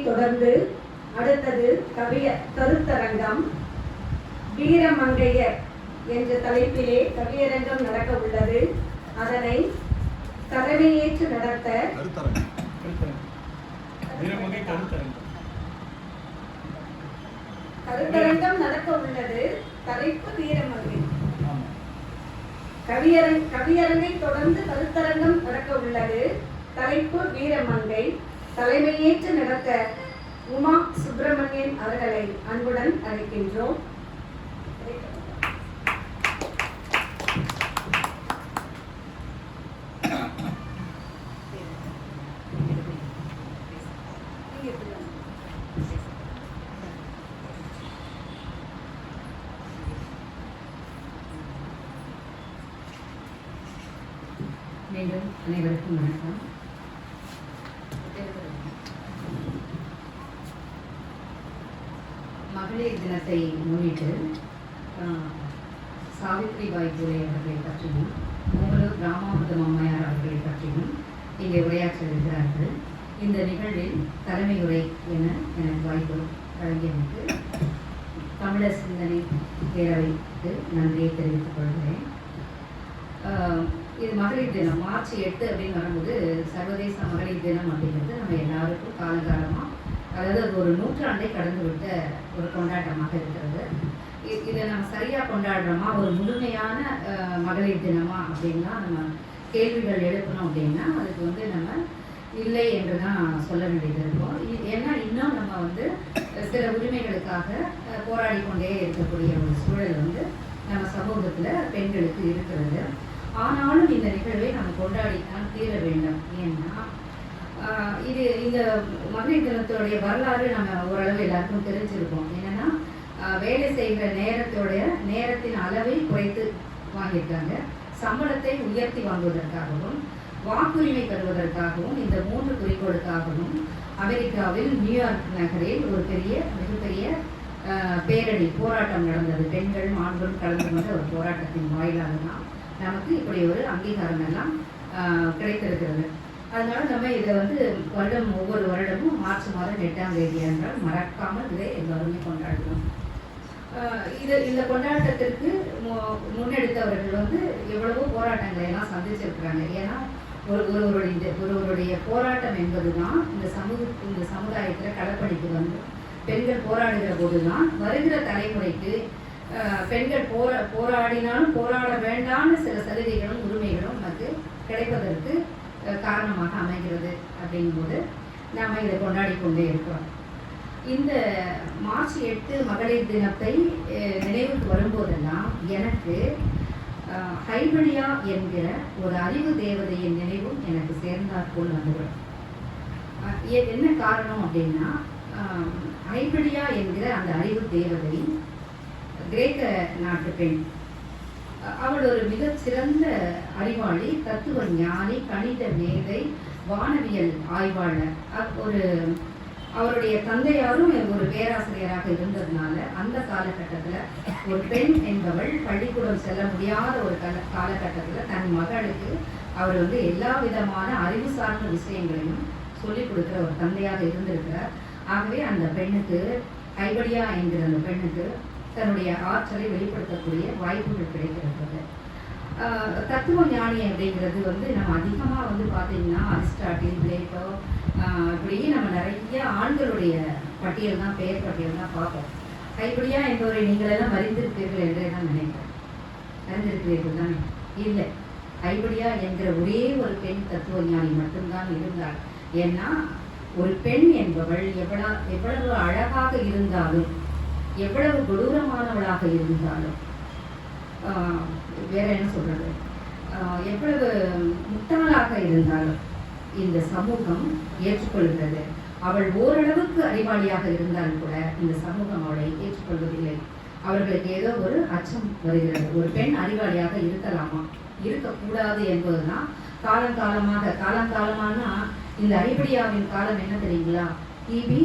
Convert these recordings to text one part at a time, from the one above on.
தொடர்ந்து அடுத்தது கருத்தரங்கம் வீரமங்கையர் என்ற தலைப்பிலே கவியரங்கம் நடக்க உள்ளது. அதனை தலைமையேற்று நடத்த கருத்தரங்கம் நடக்க உள்ளது. தலைப்பு வீரமங்கை. கவியரங்கை தொடர்ந்து கருத்தரங்கம் நடக்க உள்ளது. தலைப்பு வீரமங்கை. தலைமையேற்று நடத்த உமா சுப்பிரமணியன் அவர்களை அன்புடன் அழைக்கின்றோம். மீண்டும் அனைவருக்கும் வணக்கம். மகளிர் தினத்தை முன்னிட்டு சாவித்ரிபாய் பூலே அவர்களை பற்றியும் மூவலூர் ராமாமிர்தம் அம்மையார் அவர்களை பற்றியும் இங்கே உரையாற்ற இருக்கிறார்கள். இந்த நிகழ்வில் தலைமை உரை என எனக்கு வாய்ப்பு வழங்கியமைக்கு தமிழர் சிந்தனை பேரவைக்கு நன்றியை தெரிவித்துக் கொள்கிறேன். இது மகளிர் தினம் மார்ச் 8 அப்படின்னு வரும்போது சர்வதேச மகளிர் தினம் அப்படிங்கிறது நம்ம எல்லாருக்கும் காலகாலமாக, அதாவது அது ஒரு நூற்றாண்டை கடந்து விட்ட ஒரு கொண்டாட்டமாக இருக்கிறது. இதை நம்ம சரியாக கொண்டாடுறோமா, ஒரு முழுமையான மகளிர் தினமா அப்படின்னா நம்ம கேள்விகள் எழுப்பணும் அப்படின்னா அதுக்கு வந்து நம்ம இல்லை என்று தான் சொல்ல வேண்டியது இருக்கும். ஏன்னா இன்னும் நம்ம வந்து சில உரிமைகளுக்காக போராடி கொண்டே இருக்கக்கூடிய ஒரு சூழல் வந்து நம்ம சமூகத்தில் பெண்களுக்கு இருக்கிறது. ஆனாலும் இந்த நிகழ்வை நம்ம கொண்டாடித்தான் தீர வேண்டும். ஏன்னா இந்த மகளிர் தினத்துடைய வரலாறு நம்ம ஓரளவு எல்லாருக்கும் தெரிஞ்சிருக்கோம். என்னன்னா வேலை செய்கிற நேரத்தின் அளவை குறைத்து வாங்கியிருக்காங்க. சம்பளத்தை உயர்த்தி வாங்குவதற்காகவும் வாக்குரிமை பெறுவதற்காகவும் இந்த 3 குறிக்கோளுக்காகவும் அமெரிக்காவில் நியூயார்க் நகரில் ஒரு மிகப்பெரிய பேரணி போராட்டம் நடந்தது. பெண்கள் ஆண்களும் கலந்து கொண்ட ஒரு போராட்டத்தின் வாயிலாக தான் நமக்கு இப்படி ஒரு அங்கீகாரம் எல்லாம் கிடைத்திருக்கிறது. அதனால நம்ம இதை வந்து ஒவ்வொரு வருடமும் மார்ச் மாதம் 8ஆம் தேதி என்றால் மறக்காமல் இதை எல்லாருமே கொண்டாடுறோம். இந்த கொண்டாட்டத்திற்கு முன்னெடுத்தவர்கள் வந்து எவ்வளவோ போராட்டங்களை எல்லாம் சந்திச்சிருக்கிறாங்க. ஏன்னா ஒருவருடைய போராட்டம் என்பதுதான் இந்த சமுதாயத்தில் களப்பணிக்கு வந்து பெண்கள் போராடுகிற போதுதான் வருகிற தலைமுறைக்கு பெண்கள் போராடினாலும் போராட வேண்டாம்னு சில சலுகைகளும் உரிமைகளும் நமக்கு கிடைப்பதற்கு காரணமாக அமைகிறது. அப்படிங்கும்போது நாம் இதை கொண்டாடி கொண்டே இருக்கிறோம். இந்த மார்ச் 8 மகளிர் தினத்தை நினைவுக்கு வரும்போதெல்லாம் எனக்கு ஹைபடியா என்கிற ஒரு அறிவு தேவதையின் நினைவும் எனக்கு சேர்ந்தாற்போல் வந்துவிடும். என்ன காரணம் அப்படின்னா, ஹைபடியா என்கிற அந்த அறிவு தேவதை கிரேக்க நாட்டு பெண். அவள் ஒரு மிகச்சிறந்த அறிவாளி, தத்துவ ஞானி, கணித மேதை, வானவியல் ஆய்வாளர். அவருடைய தந்தையாரும் ஒரு பேராசிரியராக இருந்ததுனால அந்த காலகட்டத்தில் ஒரு பெண் என்பவள் பள்ளிக்கூடம் செல்ல முடியாத ஒரு காலகட்டத்தில் தன் மகளுக்கு அவர் வந்து எல்லா விதமான அறிவு சார்ந்த விஷயங்களையும் சொல்லிக் கொடுக்குற ஒரு தந்தையாக இருந்திருக்கிறார். ஆகவே அந்த பெண்ணுக்கு, ஹைபடியா என்கிற அந்த பெண்ணுக்கு தன்னுடைய ஆற்றலை வெளிப்படுத்தக்கூடிய வாய்ப்புகள் கிடைக்கிறது. தத்துவ ஞானி அப்படிங்கிறது வந்து நம்ம அதிகமாக வந்து பார்த்தீங்கன்னா அரிஸ்டாட்டில், பிளேட்டோ, இப்படி நம்ம நிறைய ஆண்களுடைய பட்டியல் தான், பெயர் பட்டியல் தான் பார்ப்போம். ஹைபடியா என்பவரை நீங்களெல்லாம் அறிந்திருப்பீர்கள் என்றே தான் நினைக்கிறேன். அறிந்திருக்கிறீர்கள் தானே? இல்லை, ஹைபடியா என்கிற ஒரே ஒரு பெண் தத்துவ ஞானி மட்டும்தான் இருந்தாள். ஏன்னா ஒரு பெண் என்பவள் எவ்வளவு அழகாக இருந்தாலும், எவ்வளவு கொடூரமானவளாக இருந்தாலும், வேற என்ன சொல்றது, எவ்வளவு முட்டாளாக இருந்தாலும் இந்த சமூகம் ஏற்றுக்கொள்கிறது. அவள் ஓரளவுக்கு அறிவாளியாக இருந்தால் கூட இந்த சமூகம் அவளை ஏற்றுக்கொள்வதில்லை. அவர்களுக்கு ஏதோ ஒரு அச்சம் வருகிறது. ஒரு பெண் அறிவாளியாக இருக்கலாமா, இருக்கக்கூடாது என்பதுதான் காலங்காலமான இந்த ஹைபடியாவின் காலம் என்ன தெரியுங்களா? கிபி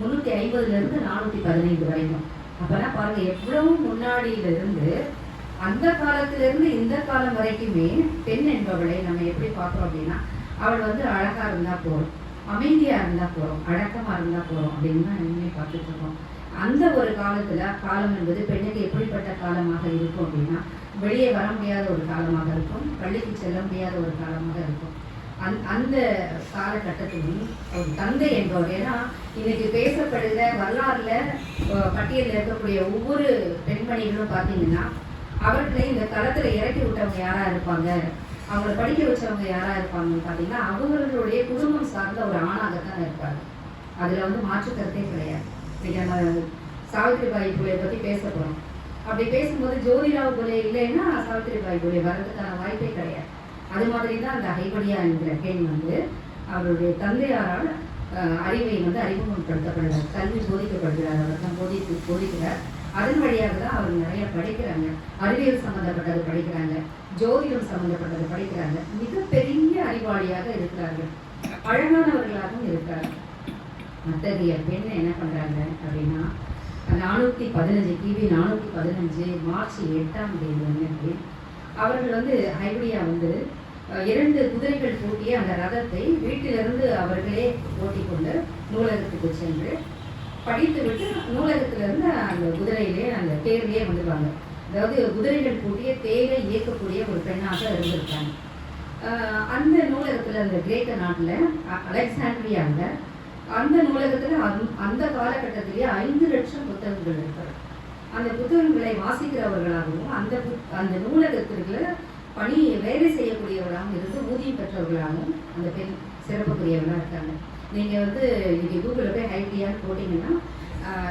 350 415 வரைக்கும். அப்பனா பாருங்க, எவ்வளவு முன்னாடியிலிருந்து அந்த காலத்திலிருந்து இந்த காலம் வரைக்குமே பெண் என்பவளை நம்ம எப்படி பார்க்குறோம் அப்படின்னா, அவள் வந்து அழகா இருந்தா போதும், அமைதியாக இருந்தால் போகிறோம், அடக்கமாக இருந்தால் போகிறோம் அப்படின்னு தான் இனிமே பார்த்துட்டு இருக்கோம். அந்த ஒரு காலம் என்பது பெண்ணுக்கு எப்படிப்பட்ட காலமாக இருக்கும் அப்படின்னா, வெளியே வர முடியாத ஒரு காலமாக இருக்கும், பள்ளிக்கு செல்ல முடியாத ஒரு காலமாக இருக்கும். அந்த காலகட்டத்திலும் ஒரு தந்தை என்பவர், ஏன்னா இன்னைக்கு பேசப்படுகிற வரலாறுல பட்டியலில் இருக்கக்கூடிய ஒவ்வொரு பெண்மணிகளும் பார்த்தீங்கன்னா, அவர்களை இந்த களத்தில் இறக்கி விட்டவங்க யாராக இருப்பாங்க, அவங்களை படிக்க வச்சவங்க யாராக இருப்பாங்கன்னு பார்த்தீங்கன்னா, அவர்களுடைய குடும்பம் சார்ந்த ஒரு ஆணாகத்தான் இருப்பாங்க. அதில் வந்து மாற்று கருத்தே கிடையாது. இன்னைக்கு நம்ம சாவித்ரிபாய் புலே பற்றி பேச போகிறோம். அப்படி பேசும்போது ஜோதிராவ் புலே இல்லைன்னா சாவித்ரிபாய் புலே வர்றதுக்கான வாய்ப்பே கிடையாது. அது மாதிரி தான் அந்த ஹைபடியா என்கிற பெண் வந்து அவருடைய தந்தையாரால் அறிவை வந்து அறிமுகப்படுத்தப்படுகிறார், கல்வி போதிக்கப்படுகிறார், அவர் தான் போதிக்கிறார். அதன் வழியாக தான் அவர் நிறைய படிக்கிறாங்க, அறிவியல் சம்மந்தப்பட்டது படிக்கிறாங்க, ஜோதிடம் சம்மந்தப்பட்டது படிக்கிறாங்க. மிகப்பெரிய அறிவாளியாக இருக்கிறார்கள், அழகானவர்களாகவும் இருக்கிறார்கள். அத்தகைய பெண் என்ன பண்ணுறாங்க அப்படின்னா, 415 கிபி 415 மார்ச் 8ஆம் தேதி வந்து அவர்கள் வந்து ஹைபடியா வந்து 2 குதிரைகள் பூட்டிய அந்த ரதத்தை வீட்டிலிருந்து அவர்களே ஓட்டிக்கொண்டு நூலகத்துக்கு சென்று படித்துவிட்டு நூலகத்திலிருந்து அந்த குதிரையிலே அந்த தேர்லேயே வந்துடுவாங்க. அதாவது குதிரைகள் பூட்டிய தேரை இயக்கக்கூடிய ஒரு பெண்ணாக இருந்திருக்காங்க. அந்த நூலகத்தில், அந்த கிரேக்க நாட்டில் அலெக்சாண்ட்ரியாவில், அந்த நூலகத்தில் அந்த காலகட்டத்திலேயே 5 லட்சம் புத்தகங்கள் இருக்கிறது. அந்த புத்தகங்களை வாசிக்கிறவர்களாகவும் அந்த நூலகத்திற்கு வேலை செய்யக்கூடியவர்களாகவும் இருந்து ஊதியம் பெற்றவர்களாகவும் அந்த பெண் சிறப்புக்குரியவர்களாக இருக்காங்க. நீங்கள் வந்து இன்னைக்கு கூகுளில் போய் ஹைபடியான்னு போட்டிங்கன்னா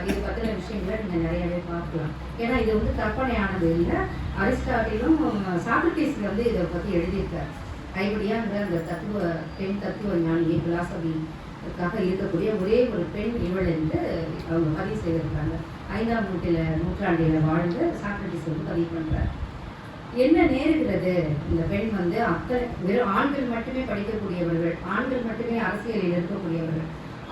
இது பற்றின விஷயங்களை நீங்கள் நிறையவே பார்க்கலாம். ஏன்னா இது வந்து கற்பனையானது இல்லை. அரிஸ்டாட்டிலும் சாக்ரட்டிஸ் வந்து இதை பற்றி எழுதியிருக்கார். ஹைபடியாங்கிற அந்த பெண் தத்துவ ஞானியை பிலாசபிக்காக இருக்கக்கூடிய ஒரே ஒரு பெண் இவள் என்று அவங்க பதிவு செய்திருக்காங்க. 5ஆம் நூற்றாண்டில் வாழ்ந்து சாக்ரட்டிஸ் வந்து பதிவு பண்ணுறார். என்ன நேருகிறது, இந்த பெண் வந்து வெறும் ஆண்கள் மட்டுமே படிக்கக்கூடியவர்கள், ஆண்கள் மட்டுமே அரசியலில் இருக்கக்கூடியவர்கள்,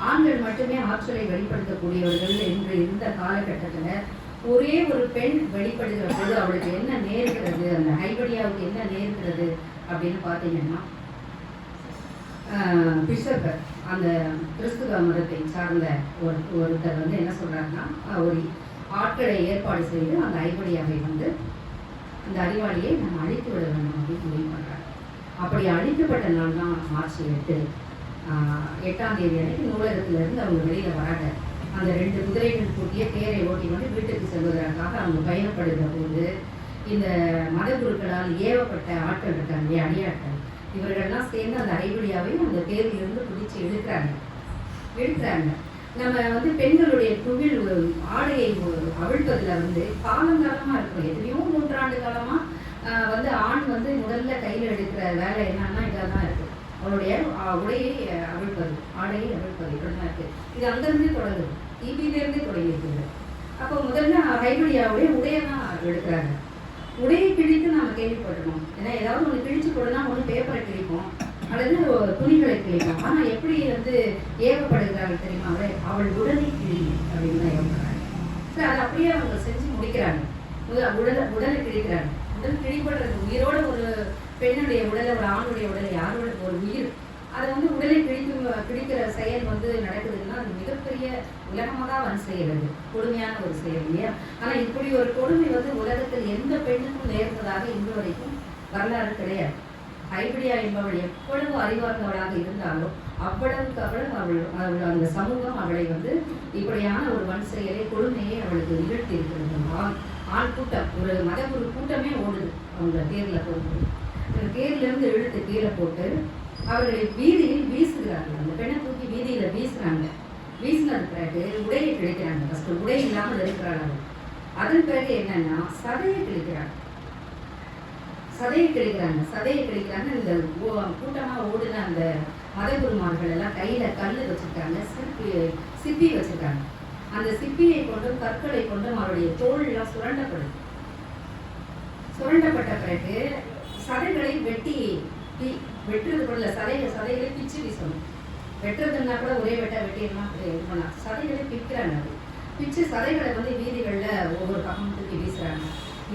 ஆண்கள் மட்டுமே ஆற்றலை வெளிப்படுத்தக்கூடியவர்கள் என்று இருந்த காலகட்டத்தில் ஒரே ஒரு பெண் வெளிப்படுகிற போது அவளுக்கு என்ன நேர்கிறது, அந்த ஹைபடியாவுக்கு என்ன நேர்கிறது அப்படின்னு பார்த்தீங்கன்னா, பிஷப்பர் அந்த கிறிஸ்துவ மதத்தை சார்ந்த ஒருத்தர் வந்து என்ன சொல்கிறாருன்னா, ஒரு ஆட்களை ஏற்பாடு செய்து அந்த ஹைபடியாவை வந்து அந்த அறிவாளியை நம்ம அழித்து விட வேண்டும் அப்படின்னு முடிவு பண்ணுறாங்க. அப்படி அழிக்கப்பட்ட நாள் தான் மார்ச் 8ஆம் தேதி அன்னைக்கு நூலகத்திலிருந்து அவங்க வெளியில் வராங்க. அந்த 2 குதிரைகள் பூட்டிய தேரை ஓட்டி வந்து வீட்டுக்கு செல்வதற்காக அவங்க பயணப்படுகிற போது இந்த மதகுருக்களால் ஏவப்பட்ட ஆட்கள் இருக்காங்க, அடியாட்கள், இவர்கள்லாம் சேர்ந்து அந்த ஹைபடியாவையும் அந்த தேரிலிருந்து பிடிச்சி இழுக்கிறாங்க. நம்ம வந்து பெண்களுடைய குவில் ஆடையை அவிழ்ப்பதில் வந்து காலங்காலமாக இருக்கும். எத்தனையோ நூற்றாண்டு காலமாக வந்து ஆண் வந்து முதல்ல கையில் எடுக்கிற வேலை என்னன்னா இதாக தான் இருக்குது. அவளுடைய உடையை அவிழ்ப்பது, ஆடையை அவிழ்ப்பது இப்படி தான் இருக்குது. இது அங்கேருந்தே தொடங்குது, கிபியிலேருந்தே தொடங்கியிருக்குது. அப்போ முதல்ல ஹைபடியாவுடைய உடையை தான் எடுக்கிறாங்க. உடையை கிழித்து நாம் கேள்விப்பட்டணும். ஏன்னா ஏதாவது ஒன்று கிழிச்சு போடுனா ஒன்று பேப்பரை கிழிப்போம் அல்லது துணிகளை கிழிப்போம். ஆனால் எப்படி வந்து ஏவப்படுகிறார்கள் தெரியுமா, அவள் உடலை கிழி அப்படின்னு தான் ஏவப்படுறாங்க. சரி, அதை அப்படியே அவங்க செஞ்சு முடிக்கிறாங்க. உடலை கிழிக்கிறாங்க. உடல் கிழிப்படுறது உயிரோட ஒரு பெண்ணுடைய உடலை, ஒரு ஆணுடைய உடலை, யாரோட ஒரு உயிர், அதை வந்து உடலை கிழிக்கிற செயல் வந்து நடக்குதுன்னா அது மிகப்பெரிய உலகமாக வன் செய்கிறது, கொடுமையான ஒரு செயல் இல்லையா? ஆனால் இப்படி ஒரு கொடுமை வந்து உலகத்தில் எந்த பெண்ணுக்கும் நேர்ந்ததாக இன்று வரைக்கும் வரலாறு கிடையாது. ஹைபடியா என்பவள் எவ்வளவு அறிவார்ந்தவளாக இருந்தாலும் அவ்வளவுக்கு அவள் அந்த சமூகம் அவளை வந்து இப்படியான ஒரு வன் செயலை, கொடுமையை அவளுக்கு நிகழ்த்தி இருக்கிறது. ஆண் கூட்டம், ஒரு மதகுரு கூட்டமே ஓடுது அவங்க தேரில் போகும்போது. அந்த தேரிலிருந்து இழுத்து கீழே போட்டு அவர்களை வீதியில் வீசுகிறார்கள். அந்த பெண்ணை தூக்கி வீதியில் வீசுறாங்க. வீசினது பிறகு உடையை கிழிக்கிறாங்க. ஃபஸ்ட்டு உடை இல்லாமல் இருக்கிறாள் அவள். அதன் பிறகு என்னன்னா சதையை கிழிக்கிறாங்க. சதையை கிழிக்கிறாங்க. இந்த கூட்டமாக ஓடுன அந்த மதகுருமார்கள் எல்லாம் கையில் கல் வச்சுருக்காங்க, சிப்பி வச்சுருக்காங்க. அந்த சிப்பியை கொண்டும் கற்களை கொண்டும் அவருடைய தோளெல்லாம் சுரண்டப்பட்ட பிறகு சதைகளை வெட்டுறது கூட இல்லை, சதைகளை பிச்சு வீசணும். வெட்டுறதுன்னா கூட ஒரே வெட்டிடலாம் இது பண்ணலாம். சதைகளை பிக்கிறாங்க. அது பிச்சு சதைகளை வந்து வீதிகளில் ஒவ்வொரு பக்கமும் தூக்கி வீசுகிறாங்க.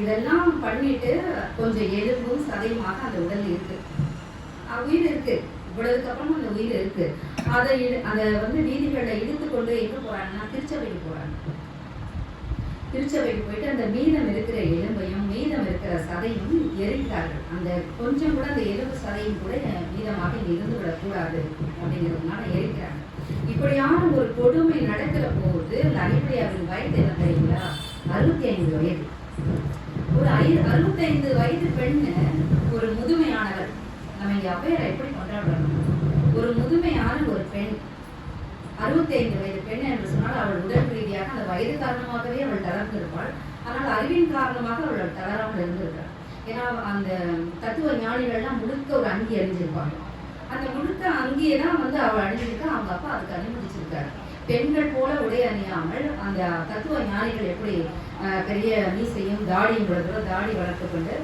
இதெல்லாம் பண்ணிட்டு கொஞ்சம் எலும்பும் சதையுமாக அந்த உடல் இருக்கு, உயிர் இருக்கு. இவ்வளவுக்கு அப்புறமும் அந்த உயிர் இருக்கு. அதை வந்து வீதிகளில் இழுத்து கொண்டு எங்க போறாங்கன்னா திருச்சபைக்கு போறாங்க. திருச்சபைக்கு போயிட்டு அந்த மீதம் இருக்கிற எலும்பையும் மீதம் இருக்கிற சதையும் எரிக்கிறார்கள். அந்த கொஞ்சம் கூட அந்த எலும்பு சதையும் கூட மீதமாக இங்க இருந்து விடக்கூடாது அப்படிங்கிறதுனால எரிக்கிறாங்க. இப்படியான ஒரு கொடுமை நடக்கிற போது அந்த அடிப்படையாவின் வயது என்ன தெரியுங்களா? 65 வயது. ஒரு 65 வயது பெண்ணு, ஒரு முதுமையானவர். நம்ம இங்க அவ்வையாரை எப்படி கொண்டாடுறோம்? ஒரு முதுமையான ஒரு பெண், 65 வயது பெண் என்று சொன்னால் அவள் உடல் ரீதியாக அந்த வயது காரணமாகவே அவள் தளர்ந்து இருப்பாள். ஆனால் அறிவின் காரணமாக அவள் தளராமல் இருந்திருக்கிறாள். ஏன்னா அந்த தத்துவ ஞானிகள்லாம் முழுக்க ஒரு அங்கி அணிஞ்சிருப்பாங்க. அந்த முழுக்க அங்கியை தான் வந்து அவள் அணிஞ்சிருக்கா. அவங்க அப்பா அதுக்கு அனுமதிச்சிருக்காரு. பெண்கள் போல உடை அணியாமல் அந்த தத்துவ ஞானிகள் எப்படி பெரிய மீசையும் தாடியும் வளர்க்கிறோ தாடி வளர்த்து கொண்டு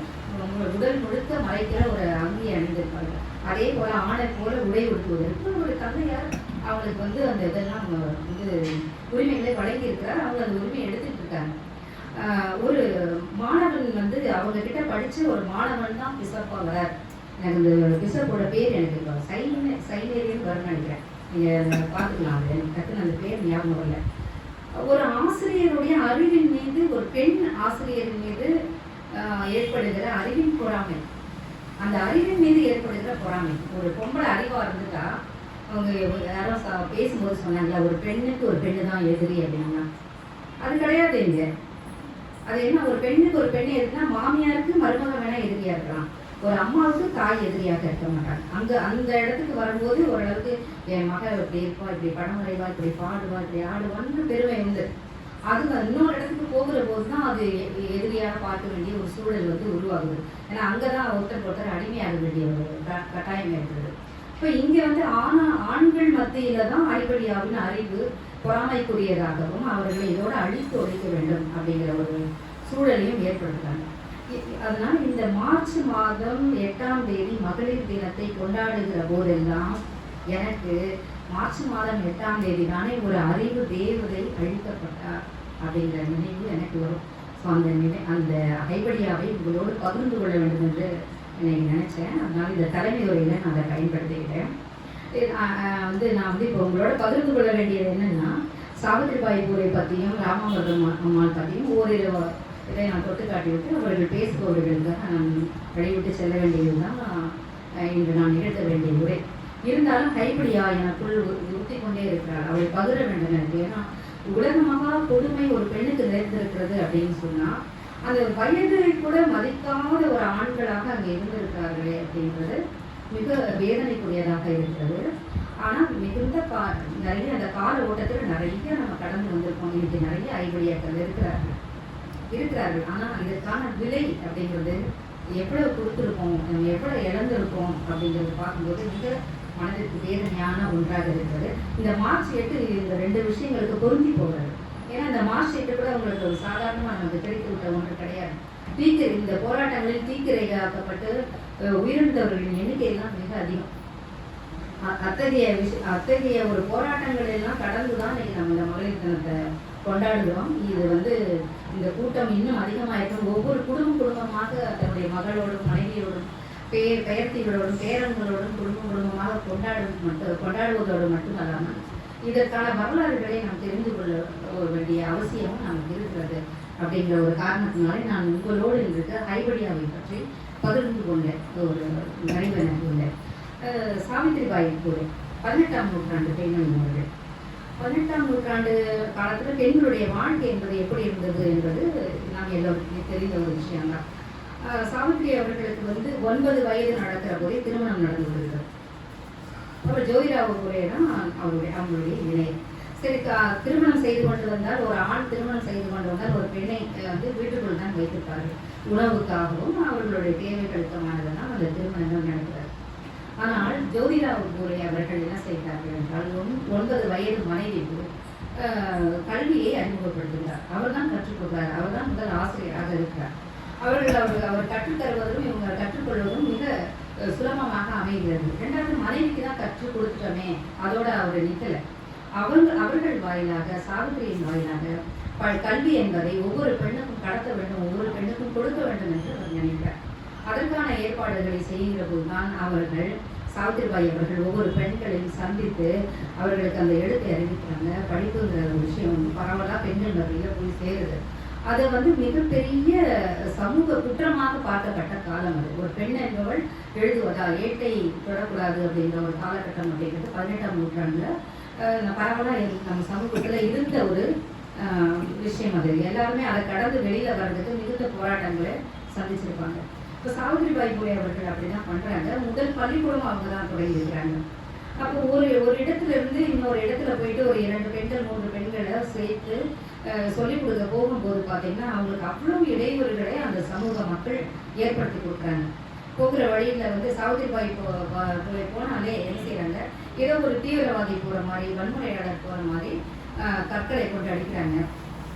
உடல் முழுக்க மறைக்கிற ஒரு அங்கியை அணிந்திருப்பாங்க. அதே போல ஆணை போல உடை உடுத்துவதற்கு ஒரு தந்தையார் அவங்களுக்கு வந்து அந்த இதெல்லாம் வந்து உரிமைகளை வழங்கி இருக்கிறார். அவங்க அந்த உரிமையை எடுத்துட்டு இருக்காங்க. ஒரு மாணவன் வந்து அவங்க கிட்ட படிச்சு ஒரு மாணவன் தான் பிசப்பா வரார். எனக்கு இந்த பிசப்போட பேர் எனக்கு சைனேரியன் வரும்னு நினைக்கிறேன். நீங்க பார்த்துக்கலாம். அது எனக்கு டக்குன்னு அந்த பேர் ஞாபகம் வரல. ஒரு ஆசிரியருடைய அறிவின் மீது, ஒரு பெண் ஆசிரியரின் மீது ஏற்படுகிற அறிவின் பொறாமை, அந்த அறிவின் மீது ஏற்படுகிற பொறாமை. ஒரு பொம்பளை அறிவா இருந்துட்டா, அவங்க யாரும் பேசும்போது சொன்னாங்களா, ஒரு பெண்ணுக்கு ஒரு பெண்ணு தான் எதிரி அப்படின்னா, அது கிடையாது. இங்க அது என்ன, ஒரு பெண்ணுக்கு ஒரு பெண்ணு எதிரினா மாமியாருக்கு மருமக வேணா எதிரியா இருக்கலாம், ஒரு அம்மாவுக்கு தாய் எதிரியாக இருக்க மாட்டாங்க. அந்த இடத்துக்கு வரும்போது ஓரளவுக்கு என் மக இப்படி இருப்பா, இப்படி படம் வரைவா, இப்படி பாடுவா, இப்படி ஆடுவான்னு பெருமை உண்டு. அது இன்னொரு இடத்துக்கு போகிற போது தான் அது எதிரியாக பார்க்க வேண்டிய ஒரு சூழல் வந்து உருவாகுது. ஏன்னா அங்கதான் ஒருத்தர் அடிமையாக வேண்டிய ஒரு கட்டாயம் ஏற்படுது. இப்போ இங்க வந்து ஆண்கள் மத்தியில தான் அடிப்படையாவின் அறிவு பொறாமைக்குரியதாகவும் அவர்களை இதோட அழித்து ஒழிக்க வேண்டும் அப்படிங்கிற ஒரு சூழலையும் ஏற்படுத்துறாங்க. அதனால இந்த மார்ச் மாதம் 8ஆம் தேதி மகளிர் தினத்தை கொண்டாடுகிற போதெல்லாம் எனக்கு மார்ச் மாதம் 8ஆம் தேதி தானே ஒரு அறிவு தேவதை அழிக்கப்பட்டார் அப்படிங்கிற நினைவு எனக்கு வரும். ஸோ அந்த அகைபடியாவை உங்களோடு பகிர்ந்து கொள்ள வேண்டும் என்று நினைச்சேன். அதனால இந்த தலைமை உரையில நான் அதை பயன்படுத்திக்கிட்டேன். நான் வந்து இப்போ உங்களோட பகிர்ந்து கொள்ள வேண்டியது என்னன்னா, சாவித்திரிபாய் பூரை பற்றியும் ராமாமிர்தம் அம்மாள் பற்றியும் ஓரிரு இதை நான் தொட்டு காட்டிவிட்டு அவர்கள் பேசுபவர்களுக்காக நான் வழிவிட்டு செல்ல வேண்டியதுதான் இன்று நான் நிகழ்த்த வேண்டிய உரை. இருந்தாலும் கைப்பிடியா எனக்குள் உறுத்தி கொண்டே இருக்கிறார். அவள் பகிர வேண்டும் எனக்கு. ஏன்னா உலகமாக கொடுமை ஒரு பெண்ணுக்கு நேர்ந்திருக்கிறது அப்படின்னு சொன்னா, அந்த வயதை கூட மதிக்காத ஒரு ஆண்களாக அங்கே இருந்திருக்கிறார்களே அப்படின்றது மிக வேதனைக்குரியதாக இருக்கிறது. ஆனால் மிகுந்த நிறைய அந்த கால ஓட்டத்தில் நிறைய நம்ம கடந்து வந்திருக்கோம். இன்னைக்கு நிறைய ஐவழியாக்கள் இருக்கிறார்கள். ஆனால் இதற்கான விலை அப்படிங்கிறது எவ்வளவு கொடுத்துருக்கோம், நம்ம எவ்வளவு இழந்திருக்கோம் அப்படிங்கிறது பார்க்கும்போது மிக மனதிற்கு வேதனையான ஒன்றாக இருக்கிறது. இந்த மார்ச் 8 இந்த 2 விஷயங்களுக்கு பொருந்தி போகிறது. ஏன்னா இந்த மார்ச் 8 கூட உங்களுக்கு ஒரு சாதாரணமாக நமக்கு கிடைத்து விட்ட ஒன்று கிடையாது. இந்த போராட்டங்களில் தீக்கிரையாக்கப்பட்டு உயிரிழந்தவர்களின் எண்ணிக்கையெல்லாம் மிக அதிகம். அத்தகைய ஒரு போராட்டங்கள் எல்லாம் கடந்துதான் இன்னைக்கு நம்ம இந்த மகளிர் தினத்தை கொண்டாடுகிறோம். இது வந்து இந்த கூட்டம் இன்னும் அதிகமாயிருக்கும். ஒவ்வொரு குடும்பமாக தன்னுடைய மகளோடும் மனைவியோடும் பெயர்த்திகளோடும் பேரன்களோடும் குடும்பமாக கொண்டாடுவதோடு மட்டுமல்லாமல் இதற்கான வரலாறுகளை நாம் தெரிந்து கொள்ள வேண்டிய அவசியமும் நமக்கு இருக்கிறது. அப்படிங்கிற ஒரு காரணத்தினாலே நான் உங்களோடு இருக்க ஐவடியாவை பற்றி பகிர்ந்து கொண்ட ஒரு நினைவு எனக்கு உள்ள சாவித்திரிபாய் பூலே 18ஆம் நூற்றாண்டு பெண்கள் அவர்கள். 18ஆம் நூற்றாண்டு காலத்தில் பெண்களுடைய வாழ்க்கை என்பது எப்படி இருந்தது என்பது நாம் எல்லோருக்குமே தெரிந்த ஒரு விஷயம்தான். சாவித்திரி அவர்களுக்கு வந்து 9 வயது நடக்கிற போதே திருமணம் நடந்து கொண்டிருக்கிறது. அவர் ஜோதிராவ் பூலே தான் அவங்களுடைய இணையம். சரி, திருமணம் செய்து கொண்டு வந்தால், ஒரு ஆண் திருமணம் செய்து கொண்டு வந்தால் ஒரு பெண்ணை வந்து வீட்டுக்குள் தான் வைத்திருப்பார்கள். உணவுக்காகவும் அவர்களுடைய தேவைகளுக்குமானதான் அந்த திருமணங்கள் நடக்கிறது. ஆனால் ஜோதிராவ் பூலே அவர்கள் என்ன செய்தார்கள் என்றால், 9 வயது மனைவிக்கு கல்வியை அறிமுகப்படுத்துகிறார். அவர் தான் கற்றுக் கொடுக்கிறார். அவர் தான் முதல் ஆசிரியராக இருக்கிறார். அவர் கற்றுத்தருவதும் இவங்க கற்றுக்கொள்வதும் மிக சுலபமாக அமைகிறது. 2வது மனைவிக்கு தான் கற்றுக் கொடுத்துட்டோமே, அதோட அவர் நிற்கலை. அவர்கள் வாயிலாக, சாவித்திரியின் வாயிலாக கல்வி என்பதை ஒவ்வொரு பெண்ணுக்கும் கடத்த வேண்டும், ஒவ்வொரு பெண்ணுக்கும் கொடுக்க வேண்டும் என்று அவர் நினைக்கிறார். அதற்கான ஏற்பாடுகளை செய்கிற போதுதான் அவர்கள் சாவித்திரிபாய் அவர்கள் ஒவ்வொரு பெண்களையும் சந்தித்து அவர்களுக்கு அந்த எழுத்தை அறிவிக்கிறாங்க. படிப்புங்கிற ஒரு விஷயம் வந்து பரவலாக பெண்கள் மத்தியில் போய் சேருது. அதை வந்து மிகப்பெரிய சமூக குற்றமாக பார்க்கப்பட்ட காலம் அது. ஒரு பெண் என்பவள் எழுதுவதா, ஏட்டை தொடக்கூடாது அப்படிங்கிற ஒரு காலகட்டம் அப்படிங்கிறது 18ஆம் நூற்றாண்டில் பரவலாக நம்ம சமூகத்தில் இருந்த ஒரு விஷயம் அது. எல்லாருமே அதை கடந்து வெளியில் வர்றதுக்கு மிகுந்த போராட்டங்களை சந்திச்சிருப்பாங்க. இப்போ சாவித்திரிபாய் பூலே அவர்கள் அப்படி தான் பண்ணுறாங்க. முதல் பள்ளிக்கூடம் அவங்க தான் தொடங்கியிருக்கிறாங்க. அப்போ ஒரு இடத்துல இருந்து இன்னொரு இடத்துல போயிட்டு ஒரு 2 பெண்கள் 3 பெண்களை சேர்த்து சொல்லிக் கொடுக்க போகும்போது பார்த்தீங்கன்னா அவங்களுக்கு அவ்வளவு இடையூறுகளை அந்த சமூக மக்கள் ஏற்படுத்தி கொடுக்குறாங்க. போகிற வழியில் வந்து சாவித்திரிபாய் போனாலே என்ன செய்கிறாங்க, ஏதோ ஒரு தீவிரவாதி போகிற மாதிரி, வன்முறையாளர் போகிற மாதிரி கற்களை கொண்டு அடிக்கிறாங்க,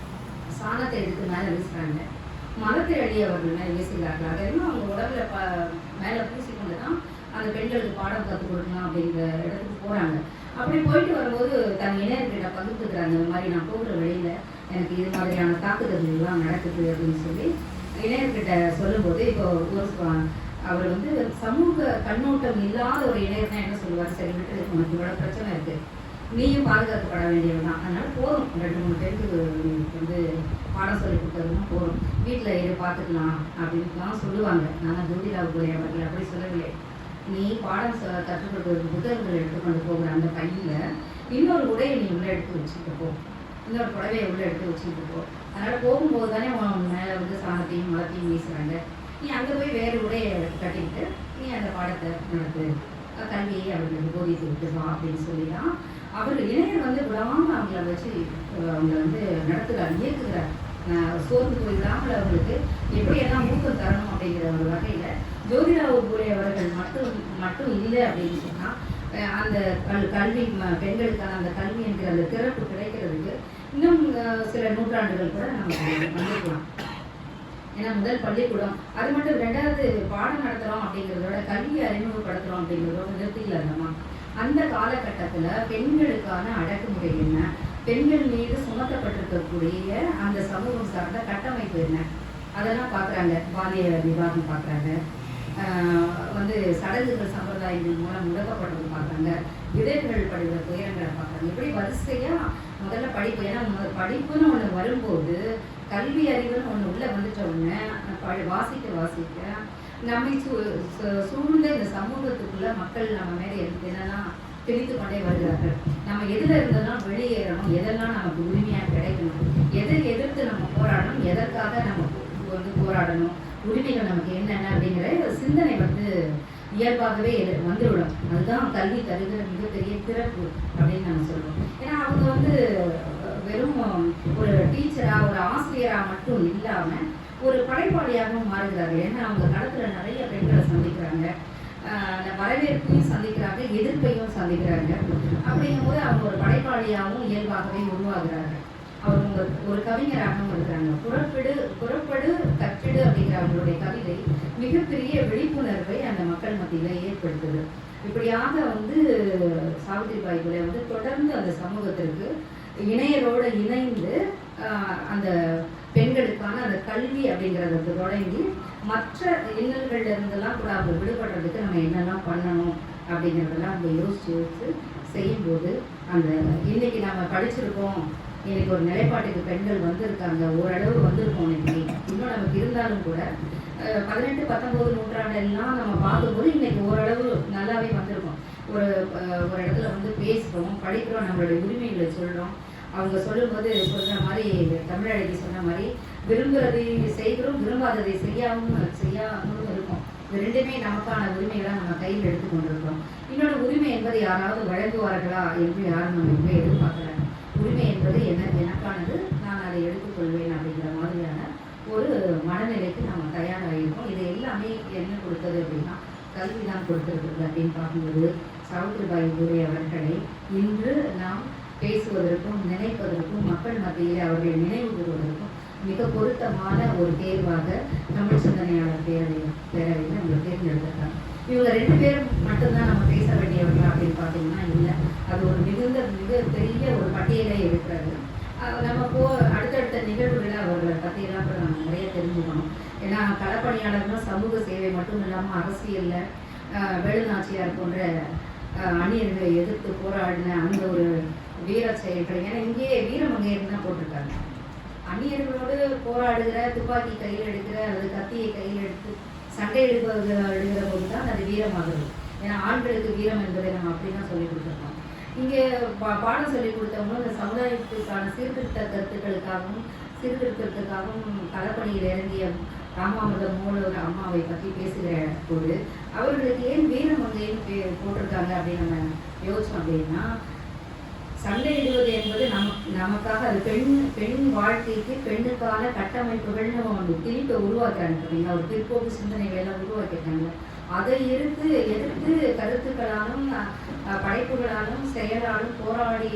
சாணத்தை எடுத்து மேலே வீசுகிறாங்க, மரத்தை அடி அவர்கள் மேலே வீசுகிறார்கள். அதெல்லாம் அவங்க உடம்புல மேலே பூசிக்கொண்டு தான் அந்த பெண்களுக்கு பாடம் கற்றுக் கொடுக்கலாம் அப்படிங்கிற இடத்துக்கு போகிறாங்க. அப்படி போயிட்டு வரும்போது தன் இணையர்கிட்ட பகிர்ந்துக்கிறாங்க, இந்த மாதிரி நான் போகிற வழியில் எனக்கு இது மாதிரியான தாக்குதல்கள்லாம் நடக்குது அப்படின்னு சொல்லி இணையர்கிட்ட சொல்லும்போது, இப்போ ஒரு அவர் வந்து சமூக கண்ணோட்டம் இல்லாத ஒரு இணையர் தான் என்ன சொல்லுவார், சரி விட்டு உனக்கு இவ்வளோ பிரச்சனை இருக்குது, நீயும் பாதுகாக்கப்பட வேண்டியவன் தான், அதனால் போதும் 2-3 பேருக்கு வந்து பாடம் சொல்லி கொடுத்ததுன்னா போதும், வீட்டில் இதை பார்த்துக்கலாம் அப்படின்ட்டுலாம் சொல்லுவாங்க. நான் ஜோதிரா பூலே அவர்கள் அப்படி சொல்லவில்லை. நீ பாடம் கற்றுக் கொடுக்குறது புத்தகங்கள் எடுத்துக்கொண்டு போகிற அந்த கையில் இன்னொரு உடையை நீ உள்ளே எடுத்து வச்சுட்டு போ, இன்னொரு புடவையை உள்ளே எடுத்து வச்சுட்டு போ. அதனால் போகும்போது தானே உன் மேலே வந்து சாணத்தையும் மலத்தையும் வீசுகிறாங்க, நீ அங்கே போய் வேறு உடையை கட்டிக்கிட்டு நீ அந்த பாடத்தை நடத்து, கல்வியை அவர்களுக்கு போதித்து விட்டு வா அப்படின்னு சொல்லி தான் அவர் இளைஞர் வந்து விடாமல் அவங்கள வச்சு அவங்க வந்து நடத்துகிறார், இயக்குகிறார். சோர்ந்து போயிடாமல் அவங்களுக்கு எப்படியெல்லாம் ஊக்கம் தரணும் அப்படிங்கிற ஒரு வகையில் ஜோதிரா பூலே அவர்கள் மட்டும் இல்லை அப்படின்னு சொன்னால் அந்த கல்வி பெண்களுக்கான அந்த கல்வி என்கிற அந்த திறப்பு கிடைக்கிறதுக்கு இன்னும் சில நூற்றாண்டுகள் கூட நம்ம வந்துக்கலாம். ஏன்னா முதல் பள்ளிக்கூடம் அது மட்டும், 2வது பாடம் நடத்துகிறோம் அப்படிங்கிறதோட கல்வியை அறிமுகப்படுத்துகிறோம் அப்படிங்கிறதோட நிறுத்தியில் இருந்தோமா. அந்த காலகட்டத்தில் பெண்களுக்கான அடக்குமுறை என்ன, பெண்கள் மீது சுமத்தப்பட்டிருக்கக்கூடிய அந்த சமூகம் சார்ந்த கட்டமைப்பு என்ன, அதெல்லாம் பார்க்குறாங்க. பாலிய விவாதம் பார்க்குறாங்க, வந்து சடங்குகள் சம்பிரதாயங்கள் மூலம் முடக்கப்படுறது பார்க்குறாங்க, விதைகள் படுகிற துயரங்களை பார்க்குறாங்க. இப்படி வரிசையாக முதல்ல படிப்பு, ஏன்னா படிப்புன்னு ஒன்று வரும்போது கல்வி அறிவுன்னு ஒன்று உள்ளே வந்துட்ட உடனே வாசிக்க நம்மை சூழ்ந்த இந்த சமூகத்துக்குள்ள மக்கள் நம்ம மேலே என்னன்னா திணித்து கொண்டே வருகிறார்கள். நம்ம எதில் இருந்தெல்லாம் வெளியேறணும், எதெல்லாம் நமக்கு உரிமையாக கிடைக்கணும், எதை எதிர்த்து நம்ம போராடணும், எதற்காக நம்ம வந்து போராடணும், உரிமைகள் நமக்கு என்னென்ன அப்படிங்கிற சிந்தனை வந்து இயல்பாகவே வந்துவிடும். அதுதான் கல்வி தருகிற மிகப்பெரிய திறப்பு அப்படின்னு நம்ம சொல்லுவோம். ஏன்னா அவங்க வந்து வெறும் ஒரு டீச்சராக ஒரு ஆசிரியராக மட்டும் இல்லாமல் ஒரு படைப்பாளியாகவும் மாறுகிறார்கள். ஏன்னா அவங்க காலத்தில் நிறைய பெண்களை சந்திக்கிறாங்க, வரவேற்பையும் சந்திக்கிறாங்க, எதிர்ப்பையும் சந்திக்கிறாங்க. அப்படிங்கும்போது அவங்க ஒரு படைப்பாளியாகவும் இயல்பாகவே உருவாகிறார்கள். அவங்க ஒரு கவிஞராகவும் இருக்கிறாங்க. புறப்படு கற்றிடு அப்படிங்கிற அவங்களுடைய கவிதை மிகப்பெரிய விழிப்புணர்வை அந்த மக்கள் மத்தியில் ஏற்படுத்துது. இப்படியாக வந்து சாவித்திரிபாய் பூலே வந்து தொடர்ந்து அந்த சமூகத்திற்கு இணையரோடு இணைந்து அந்த பெண்களுக்கான அந்த கல்வி அப்படிங்கிறத தொடங்கி மற்ற இன்னல்கள்ல இருந்தெல்லாம் கூட அவங்க விடுபடுறதுக்கு நம்ம என்னெல்லாம் பண்ணணும் அப்படிங்கிறதெல்லாம் அவங்க யோசிச்சு செய்யும்போது அந்த இன்னைக்கு நம்ம படிச்சிருக்கோம், இன்னைக்கு ஒரு நிலைப்பாட்டுக்கு பெண்கள் வந்திருக்காங்க, ஓரளவு வந்திருக்கோம். இன்னைக்கு இன்னும் நமக்கு இருந்தாலும் கூட 18-19 நூற்றாண்டெல்லாம் நம்ம பார்க்கும்போது இன்னைக்கு ஓரளவு நல்லாவே வந்திருக்கோம். ஒரு இடத்துல வந்து பேசுகிறோம், படிக்கிறோம், நம்மளுடைய உரிமைகளை சொல்கிறோம். அவங்க சொல்லும்போது சொல்கிற மாதிரி தமிழழகி சொன்ன மாதிரி விரும்புகிறதை செய்கிறோம், விரும்பாததை செய்யாமலும் இருக்கும். இது ரெண்டுமே நமக்கான உரிமைகளாக நம்ம கையில் எடுத்து கொண்டிருக்கிறோம். இன்னொரு உரிமை என்பது யாராவது வழங்குவார்களா என்று யாரும் நம்ம இப்போ எதிர்பார்க்குறாங்க. உரிமை என்பது எனக்கானது, நான் அதை எடுத்துக்கொள்வேன் அப்படிங்கிற மாதிரியான ஒரு மனநிலைக்கு நம்ம தயாராகிருக்கோம். இது எல்லாமே என்ன கொடுத்தது அப்படின்னா கல்வி தான் கொடுத்துருக்குது அப்படின்னு பார்க்கும்போது சாவித்திரிபாய் பூலே அவர்களை இன்று நாம் பேசுவதற்கும் நினைப்பதற்கும் மக்கள் மத்தியில் அவர்களை நினைவு கூறுவதற்கும் மிக பொருத்தமான ஒரு தேர்வாக தமிழ் சிந்தனையாளர் பேரவையில் நம்ம தேர்ந்தெடுத்திருக்காங்க. இவங்க 2 பேரும் மட்டும்தான் நம்ம பேச வேண்டியவர்கள் அப்படின்னு பார்த்தீங்கன்னா இல்லை, அது ஒரு மிக பெரிய ஒரு பட்டியலே இருக்கிறது. நம்ம அடுத்தடுத்த நிகழ்வுகளை அவர்களை பற்றியெல்லாம் கூட நம்ம நிறைய தெரிஞ்சுக்கணும். ஏன்னா களப்பணியாளர்கள் சமூக சேவை மட்டும் இல்லாமல் அரசியலில் வேலுநாச்சியார் போன்ற அந்நியர்களை எதிர்த்து போராடின அந்த ஒரு வீர செயல்கள். ஏன்னா இங்கேயே வீரமங்கையர் தான் போட்டிருக்காங்க. அந்நியர்களோடு போராடுகிற, துப்பாக்கி கையில் எடுக்கிற அல்லது கத்தியை கையில் எடுத்து சண்டை எடுக்கிற போது தான் அது வீரமாகிறது. ஏன்னா ஆண்களுக்கு வீரம் என்பதை நம்ம அப்படி தான் சொல்லிக் கொடுத்துருக்கோம். இங்கே பாடம் சொல்லிக் கொடுத்தவங்களும் இந்த சமுதாயத்துக்கான சீர்திருத்தத்துக்காகவும் களப்பணியில் இறங்கிய ராமாமிர்தம் மூலவர் அம்மாவை பற்றி பேசுகிற போது அவர்களுக்கு ஏன் வீரமங்கைன்னு போட்டிருக்காங்க அப்படின்னு நம்ம யோசிச்சோம் அப்படின்னா, சண்டையிடுவது என்பது நமக்காக அது பெண் வாழ்க்கைக்கு பெண்ணுக்கான கட்டமைப்புகள்னு ஒன்று திணிப்பை உருவாக்குறாங்க அப்படின்னா, ஒரு பிற்போக்கு சிந்தனைகளெல்லாம் உருவாக்கிட்டாங்க. அதை எதிர்த்து கருத்துக்களாலும் படைப்புகளாலும் செயலாலும் போராடி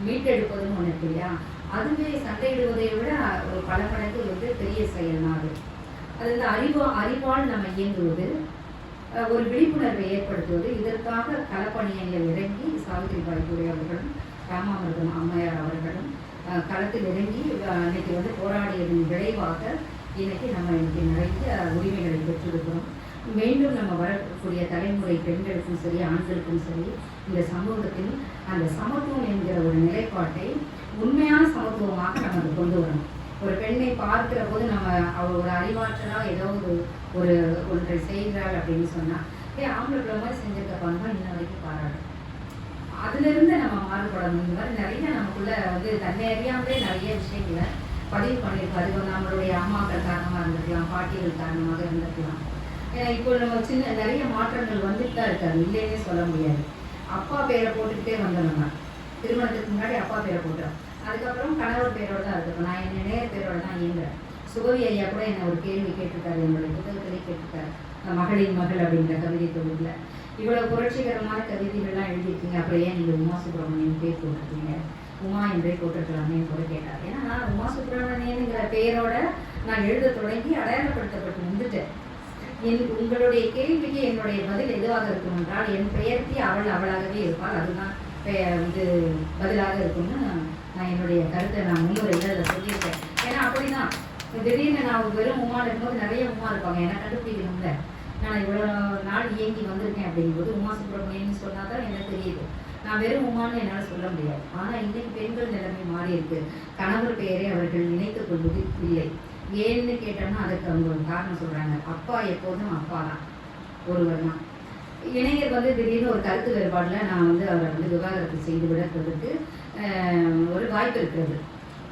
மீட்டெடுப்பதுன்னு ஒன்று இருக்கு இல்லையா, அதுவே சண்டையிடுவதை விட ஒரு பல மடங்கு பெரிய செயல் தான் அது. அது வந்து அறிவால் நம்ம இயங்குவது, ஒரு விழிப்புணர்வை ஏற்படுத்துவது. இதற்காக களப்பணியில் இறங்கி சாவித்திரிபாய் பூலே அவர்களும் ராமாமிர்தம் அம்மையார் அவர்களும் களத்தில் இறங்கி இன்னைக்கு வந்து போராடியதன் விளைவாக இன்னைக்கு நம்ம இன்னைக்கு நிறைய உரிமைகளை பெற்றிருக்கிறோம். மீண்டும் நம்ம வரக்கூடிய தலைமுறை பெண்களுக்கும் சரி ஆண்களுக்கும் சரி இந்த சமூகத்தில் அந்த சமத்துவம் என்கிற ஒரு நிலைப்பாட்டை உண்மையான சமத்துவமாக நம்ம அதை கொண்டு வரணும். ஒரு பெண்ணை பார்க்கிற போது நம்ம அவள் ஒரு அறிவாற்றலாக ஏதோ ஒரு ஒன்றை செய்கிறாள் அப்படின்னு சொன்னால் ஆம்பளை பிள்ளை மாதிரி செஞ்சிருக்கப்பான்னு தான் இன்ன வரைக்கும் பாராடும். அதுலேருந்து நம்ம மாறுபடணும். இந்த மாதிரி நிறைய நமக்குள்ள வந்து தன்னை அறியாமலே நிறைய விஷயங்களை பதிவு பண்ணியிருக்கோம். அது நம்மளுடைய அம்மாக்கள் காரணமாக இருந்திருக்கலாம், பாட்டிகள் காரணமாக இருந்திருக்கலாம். ஏன்னா இப்போ நம்ம நிறைய மாற்றங்கள் வந்துட்டு தான் இருக்காது, இல்லைன்னே சொல்ல முடியாது. அப்பா பேரை போட்டுக்கிட்டே வந்தோம். நம்ம திருமணத்துக்கு முன்னாடி அப்பா பேரை போட்டோம், அதுக்கப்புறம் கணவர் பேரோடு தான் இருக்கும். நான் என்ன நேர் பேரோடு தான் இயங்குறேன். சுகவி ஐயா கூட என்னை ஒரு கேள்வி கேட்டிருக்காரு, என்னுடைய புத்தகத்திலே கேட்டிருக்காரு, மகளின் மகள் அப்படிங்கிற கவிதை தொகுப்பில். இவ்வளோ புரட்சிகரமான கவிதைகள்லாம் எழுதியிருக்கீங்க, அப்புறம் ஏன் நீங்கள் உமா சுப்பிரமணியன் பேர் போட்டிருக்கீங்க, உமா என்றே போட்டிருக்கலாமே கூட கேட்டார். ஏன்னா நான் உமா சுப்பிரமணியனுங்கிற பெயரோட நான் எழுத தொடங்கி அடையாளப்படுத்தப்பட்டு வந்துட்டேன். உங்களுடைய கேள்விக்கு என்னுடைய பதில் எதுவாக இருக்கும் என்றால், என் பெயர்த்தி அவளாகவே இருப்பாள், அதுதான் வந்து பதிலாக இருக்கும்னு நான் என்னுடைய கருத்தை நான் முன்னுரையில் அதை சொல்லியிருக்கேன். ஏன்னா அப்படிதான் திடீர்னு நான் வெறும் உமான் இருக்கும்போது நிறைய உமா இருப்பாங்க, எனக்கு கண்டுபிடிக்கணும்ல. நான் இவ்வளோ நாள் இயங்கி வந்திருக்கேன் அப்படிங்கும்போது உமா சுப்பிரமணியன்னு சொன்னால் தான் எனக்கு தெரியுது. நான் வெறும் உமான்னு என்னால் சொல்ல முடியாது. ஆனால் இன்றைக்கு பெண்கள் நிலைமை மாறி இருக்கு. கணவர் பெயரை அவர்கள் நினைத்துக் கொள்வது இல்லை. ஏன்னு கேட்டோம்னா அதுக்கு அவங்க ஒரு காரணம் சொல்கிறாங்க. அப்பா எப்போதும் அப்பா தான், ஒருவர் தான். இணையர் வந்து திடீர்னு ஒரு கருத்து வேறுபாடில் நான் வந்து அவரை வந்து விவாகரத்து செய்து விடுறதுக்கு ஒரு வாய்ப்பு இருக்கிறது.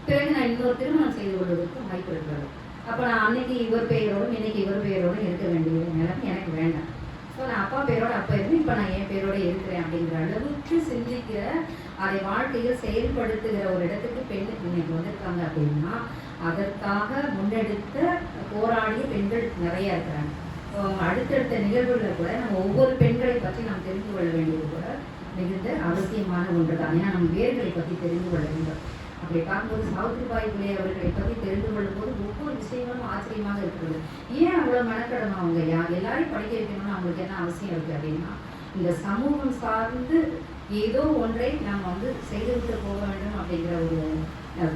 பிறகு நான் இன்னொரு திருமணம் செய்து கொள்வதற்கு வாய்ப்பு இருக்கிறது. அப்போ நான் அன்னைக்கு இவர் பெயரோடும் இன்னைக்கு இவர் பெயரோடும் இருக்க வேண்டிய நிலைமை எனக்கு வேண்டாம். ஸோ நான் அப்பா பேரோட அப்பா இருந்து இப்போ நான் என் பேரோட இருக்கிறேன் அப்படிங்கிற அளவுக்கு சிந்திக்கிற, அதை வாழ்க்கையில் செயல்படுத்துகிற ஒரு இடத்துக்கு பெண்ணுக்கு இன்னைக்கு வந்திருக்காங்க அப்படின்னா அதற்காக முன்னெடுத்த போராடிய பெண்கள் நிறையா இருக்கிறாங்க. அடுத்தடுத்த நிகழ்வுகளில் கூட நம்ம ஒவ்வொரு பெண்களை பற்றி நாம் தெரிந்து கொள்ள வேண்டியது கூட மிகுந்த அவசியமான ஒன்று தான். ஏன்னா நம்ம வேர்களை பற்றி தெரிந்து கொள்ள வேண்டும். அப்படி பார்க்கும்போது சாவித்திரிபாய் பூலே அவர்களை பற்றி தெரிந்து கொள்ளும் போது ஒவ்வொரு விஷயங்களும் ஆச்சரியமாக இருக்கிறது. ஏன் அவ்வளோ மெனக்கடணும் அவங்க? எல்லாரையும் படிக்க வைக்கணும்னு அவங்களுக்கு என்ன அவசியம் இருக்குது அப்படின்னா, இந்த சமூகம் சார்ந்து ஏதோ ஒன்றை நம்ம வந்து செய்துவிட்டு போக வேண்டும் அப்படிங்கிற ஒரு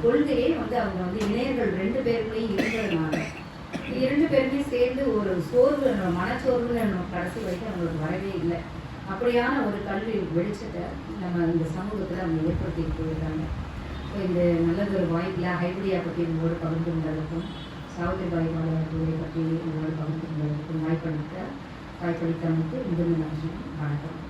கொள்கையை வந்து அவங்க வந்து இணையர்கள் 2 பேருக்குள்ளேயும் இருந்ததுனால 2 பேருமே சேர்ந்து ஒரு சோர்வு, மனச்சோர்வுன்னு கடைசி வரைக்கும் அவங்களுக்கு வரவே இல்லை. அப்படியான ஒரு கல்வி வெளிச்சத்தை நம்ம இந்த சமூகத்தில் அவங்க ஏற்படுத்திட்டு போயிருக்காங்க. ஸோ இந்த நல்லதொரு வாய்ப்பில் ஹைபிரியா பற்றி உங்களோடு பகிர்ந்து கொண்டதற்கும் சாவித்திரிபாய் பூலே பற்றி உங்களோடு பகிர்ந்து கொண்டதற்கும் வாய்ப்பளித்தவனுக்கு இந்த நன்றி. வணக்கம்.